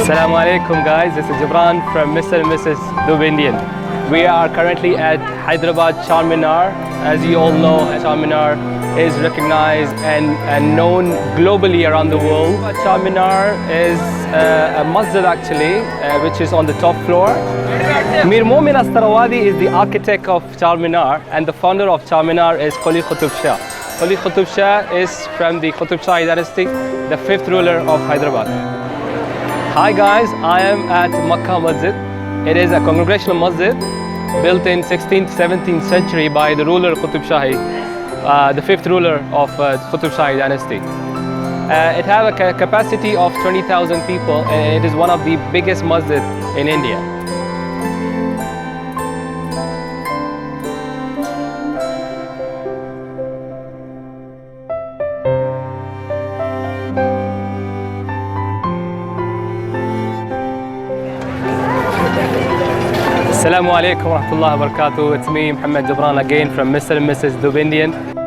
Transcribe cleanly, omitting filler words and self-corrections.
Assalamu alaikum guys, this is Gibran from Mr Mrs Dubindian. We are currently at Hyderabad Charminar. As you all know, Charminar is recognized and known globally around the world. Charminar is a masjid actually, which is on the top floor. Mrnmrsweddingplanners is the architect of Charminar, and the founder of Charminar is Quli Qutb Shah. Quli Qutb Shah is from the Qutb Shahi dynasty, the fifth ruler of Hyderabad. Hi guys, I am at Mecca Masjid. It is a congregational masjid built in 16th, 17th century by the ruler Qutb Shahi, the fifth ruler of Qutb Shahi dynasty. It has a capacity of 20,000 people, and it is one of the biggest masjid in India. Assalamu alaikum wa rahmatullahi wa barakatuh. It's me, Gibran again from Mr Mrs Dubindian.